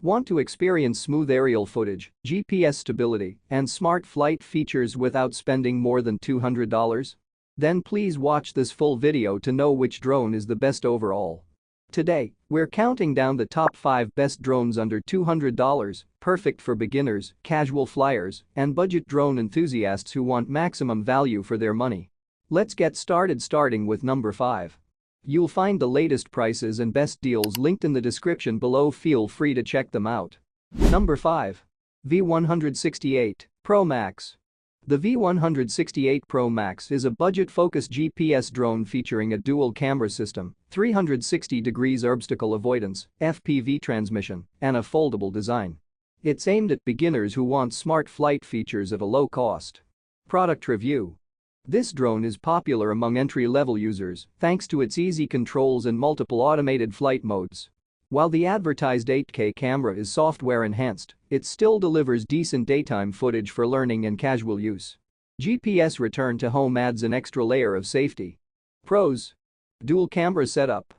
Want to experience smooth aerial footage, GPS stability, and smart flight features without spending more than $200? Then please watch this full video to know which drone is the best overall. Today, we're counting down the top 5 best drones under $200, perfect for beginners, casual flyers, and budget drone enthusiasts who want maximum value for their money. Let's get started, starting with number 5. You'll find the latest prices and best deals linked in the description below, feel free to check them out. Number 5. V168 Pro MAX. The V168 Pro MAX is a budget-focused GPS drone featuring a dual-camera system, 360 degrees obstacle avoidance, FPV transmission, and a foldable design. It's aimed at beginners who want smart flight features at a low cost. Product review. This drone is popular among entry-level users thanks to its easy controls and multiple automated flight modes. While the advertised 8K camera is software-enhanced, it still delivers decent daytime footage for learning and casual use. GPS return to home adds an extra layer of safety. Pros: dual camera setup,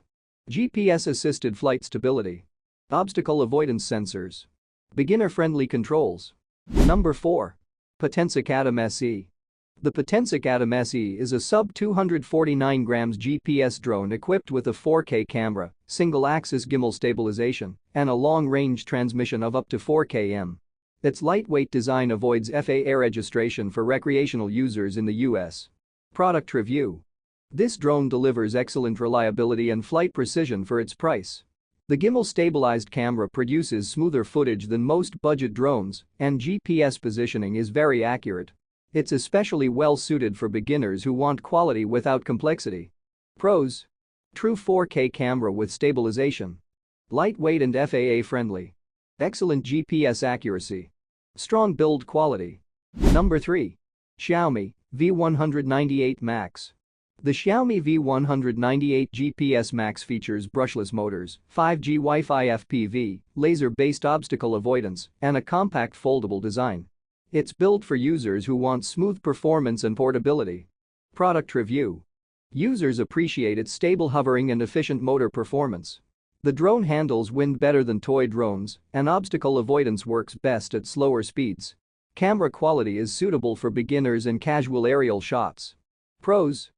GPS-assisted flight stability, obstacle avoidance sensors, beginner-friendly controls. Number 4. Potensic ATOM SE. The Potensic ATOM SE is a sub-249 grams GPS drone equipped with a 4K camera, single-axis gimbal stabilization, and a long-range transmission of up to 4 km. Its lightweight design avoids FAA registration for recreational users in the US. Product review. This drone delivers excellent reliability and flight precision for its price. The gimbal-stabilized camera produces smoother footage than most budget drones, and GPS positioning is very accurate. It's especially well-suited for beginners who want quality without complexity. Pros: true 4K camera with stabilization, lightweight and FAA-friendly, excellent GPS accuracy, strong build quality. Number 3. Xiaomi V198 MAX. The Xiaomi V198 GPS MAX features brushless motors, 5G Wi-Fi FPV, laser-based obstacle avoidance, and a compact foldable design. It's built for users who want smooth performance and portability. Product review. Users appreciate its stable hovering and efficient motor performance. The drone handles wind better than toy drones, and obstacle avoidance works best at slower speeds. Camera quality is suitable for beginners and casual aerial shots. Pros: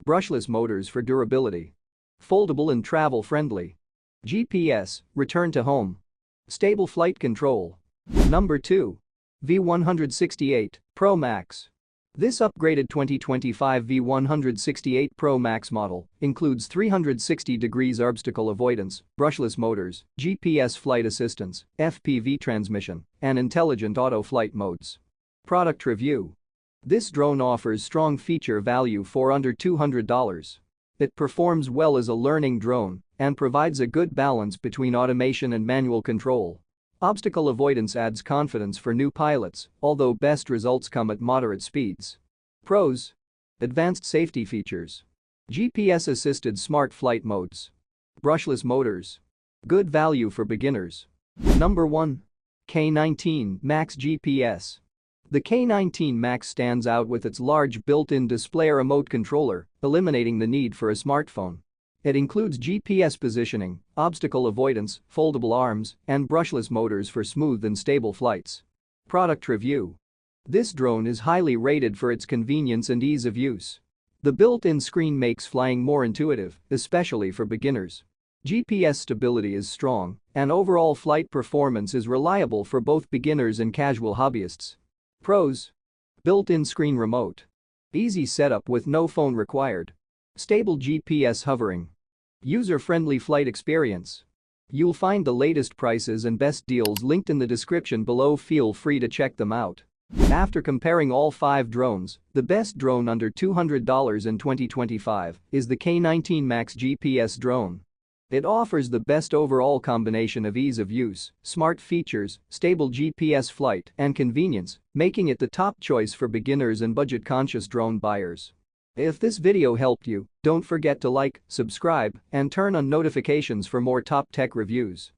brushless motors for durability, foldable and travel-friendly, GPS, return to home, stable flight control. Number 2. V168 Pro MAX. This upgraded 2025 V168 Pro MAX model includes 360 degrees obstacle avoidance, brushless motors, GPS flight assistance, FPV transmission, and intelligent auto flight modes. Product review. This drone offers strong feature value for under $200. It performs well as a learning drone and provides a good balance between automation and manual control. Obstacle avoidance adds confidence for new pilots, although best results come at moderate speeds. Pros: advanced safety features, GPS-assisted smart flight modes, brushless motors. Good value for beginners. Number 1. K19 MAX GPS. The K19 MAX stands out with its large built-in display remote controller, eliminating the need for a smartphone. It includes GPS positioning, obstacle avoidance, foldable arms, and brushless motors for smooth and stable flights. Product review. This drone is highly rated for its convenience and ease of use. The built-in screen makes flying more intuitive, especially for beginners. GPS stability is strong, and overall flight performance is reliable for both beginners and casual hobbyists. Pros: built-in screen remote, easy setup with no phone required, stable GPS hovering, user-friendly flight experience. You'll find the latest prices and best deals linked in the description below, feel free to check them out. After comparing all 5 drones, the best drone under $200 in 2025 is the K19 MAX GPS drone. It offers the best overall combination of ease of use, smart features, stable GPS flight, and convenience, making it the top choice for beginners and budget-conscious drone buyers. If this video helped you, don't forget to like, subscribe, and turn on notifications for more top tech reviews.